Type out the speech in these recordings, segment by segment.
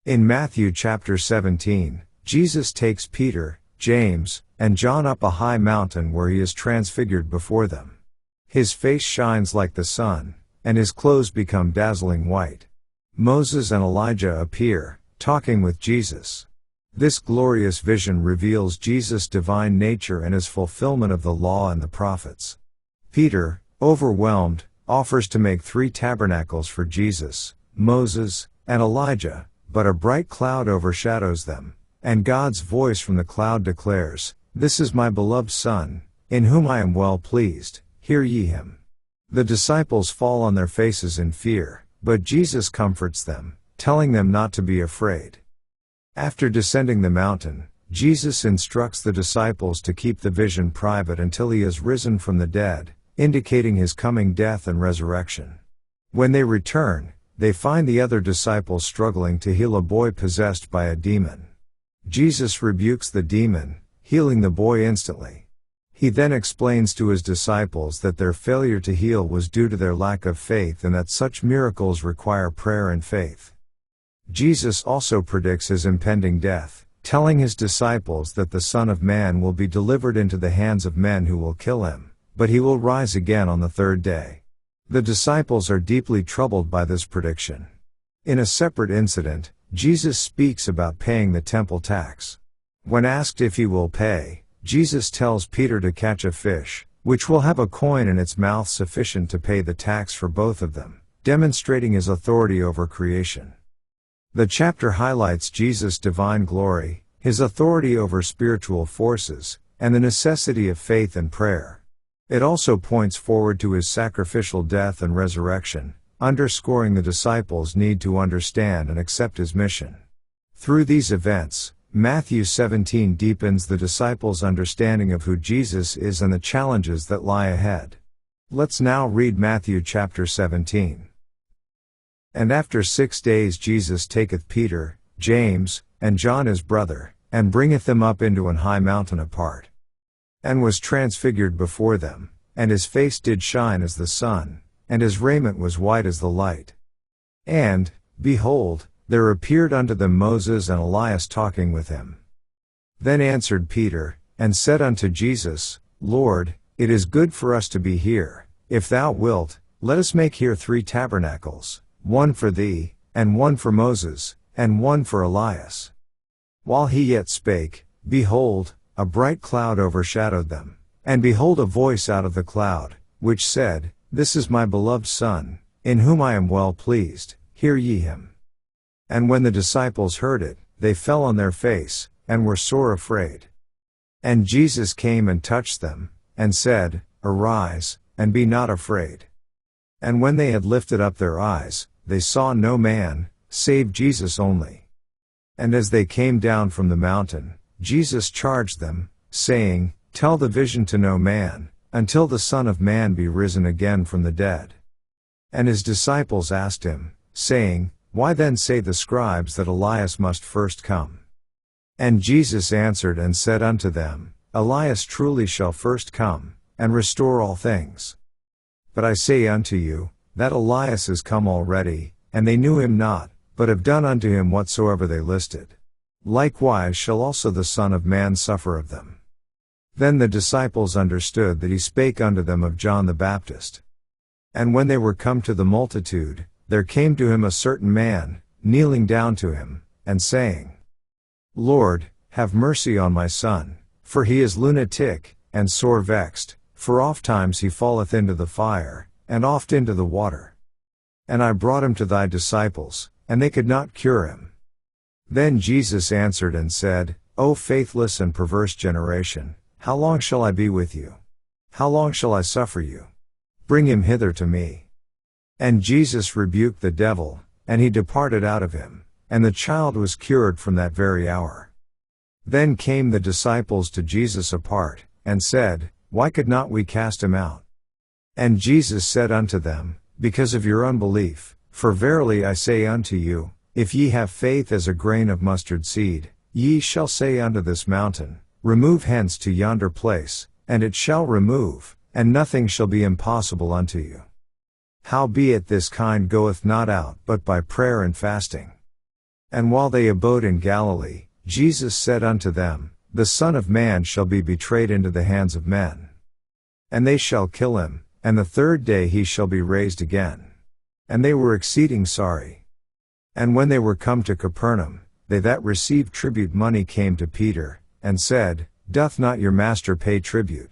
In Matthew chapter 17, Jesus takes Peter, James, and John up a high mountain where he is transfigured before them. His face shines like the sun, and his clothes become dazzling white. Moses and Elijah appear, talking with Jesus. This glorious vision reveals Jesus' divine nature and his fulfillment of the law and the prophets. Peter, overwhelmed, offers to make 3 tabernacles for Jesus, Moses, and Elijah, but a bright cloud overshadows them, and God's voice from the cloud declares, "This is my beloved Son, in whom I am well pleased, hear ye him." The disciples fall on their faces in fear, but Jesus comforts them, telling them not to be afraid. After descending the mountain, Jesus instructs the disciples to keep the vision private until he has risen from the dead, indicating his coming death and resurrection. When they return, they find the other disciples struggling to heal a boy possessed by a demon. Jesus rebukes the demon, healing the boy instantly. He then explains to his disciples that their failure to heal was due to their lack of faith and that such miracles require prayer and faith. Jesus also predicts his impending death, telling his disciples that the Son of Man will be delivered into the hands of men who will kill him, but he will rise again on the 3rd day. The disciples are deeply troubled by this prediction. In a separate incident, Jesus speaks about paying the temple tax. When asked if he will pay, Jesus tells Peter to catch a fish, which will have a coin in its mouth sufficient to pay the tax for both of them, demonstrating his authority over creation. The chapter highlights Jesus' divine glory, his authority over spiritual forces, and the necessity of faith and prayer. It also points forward to his sacrificial death and resurrection, underscoring the disciples' need to understand and accept his mission. Through these events, Matthew 17 deepens the disciples' understanding of who Jesus is and the challenges that lie ahead. Let's now read Matthew chapter 17. And after 6 days Jesus taketh Peter, James, and John his brother, and bringeth them up into an high mountain apart. And was transfigured before them, and his face did shine as the sun, and his raiment was white as the light. And, behold, there appeared unto them Moses and Elias talking with him. Then answered Peter, and said unto Jesus, Lord, it is good for us to be here. If thou wilt, let us make here 3 tabernacles, one for thee, and one for Moses, and one for Elias. While he yet spake, behold, a bright cloud overshadowed them. And behold a voice out of the cloud, which said, This is my beloved Son, in whom I am well pleased, hear ye him. And when the disciples heard it, they fell on their face, and were sore afraid. And Jesus came and touched them, and said, Arise, and be not afraid. And when they had lifted up their eyes, they saw no man, save Jesus only. And as they came down from the mountain, Jesus charged them, saying, Tell the vision to no man, until the Son of Man be risen again from the dead. And his disciples asked him, saying, Why then say the scribes that Elias must first come? And Jesus answered and said unto them, Elias truly shall first come, and restore all things. But I say unto you, that Elias is come already, and they knew him not, but have done unto him whatsoever they listed. Likewise shall also the Son of Man suffer of them. Then the disciples understood that he spake unto them of John the Baptist. And when they were come to the multitude, there came to him a certain man, kneeling down to him, and saying, Lord, have mercy on my son, for he is lunatic, and sore vexed, for ofttimes he falleth into the fire, and oft into the water. And I brought him to thy disciples, and they could not cure him. Then Jesus answered and said, O faithless and perverse generation, how long shall I be with you? How long shall I suffer you? Bring him hither to me. And Jesus rebuked the devil, and he departed out of him, and the child was cured from that very hour. Then came the disciples to Jesus apart, and said, Why could not we cast him out? And Jesus said unto them, Because of your unbelief, for verily I say unto you, if ye have faith as a grain of mustard seed, ye shall say unto this mountain, Remove hence to yonder place, and it shall remove, and nothing shall be impossible unto you. Howbeit this kind goeth not out but by prayer and fasting. And while they abode in Galilee, Jesus said unto them, The Son of Man shall be betrayed into the hands of men. And they shall kill him, and the third day he shall be raised again. And they were exceeding sorry. And when they were come to Capernaum, they that received tribute money came to Peter, and said, Doth not your master pay tribute?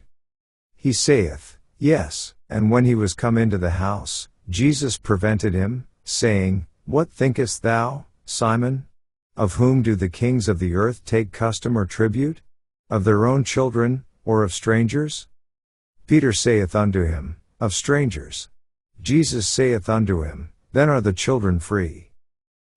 He saith, Yes. And when he was come into the house, Jesus prevented him, saying, What thinkest thou, Simon? Of whom do the kings of the earth take custom or tribute? Of their own children, or of strangers? Peter saith unto him, Of strangers. Jesus saith unto him, Then are the children free.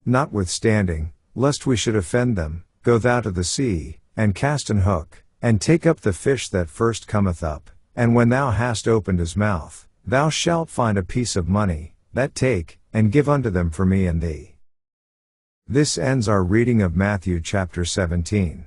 Notwithstanding, lest we should offend them, go thou to the sea, and cast an hook, and take up the fish that first cometh up, and when thou hast opened his mouth, thou shalt find a piece of money, that take, and give unto them for me and thee. This ends our reading of Matthew chapter 17.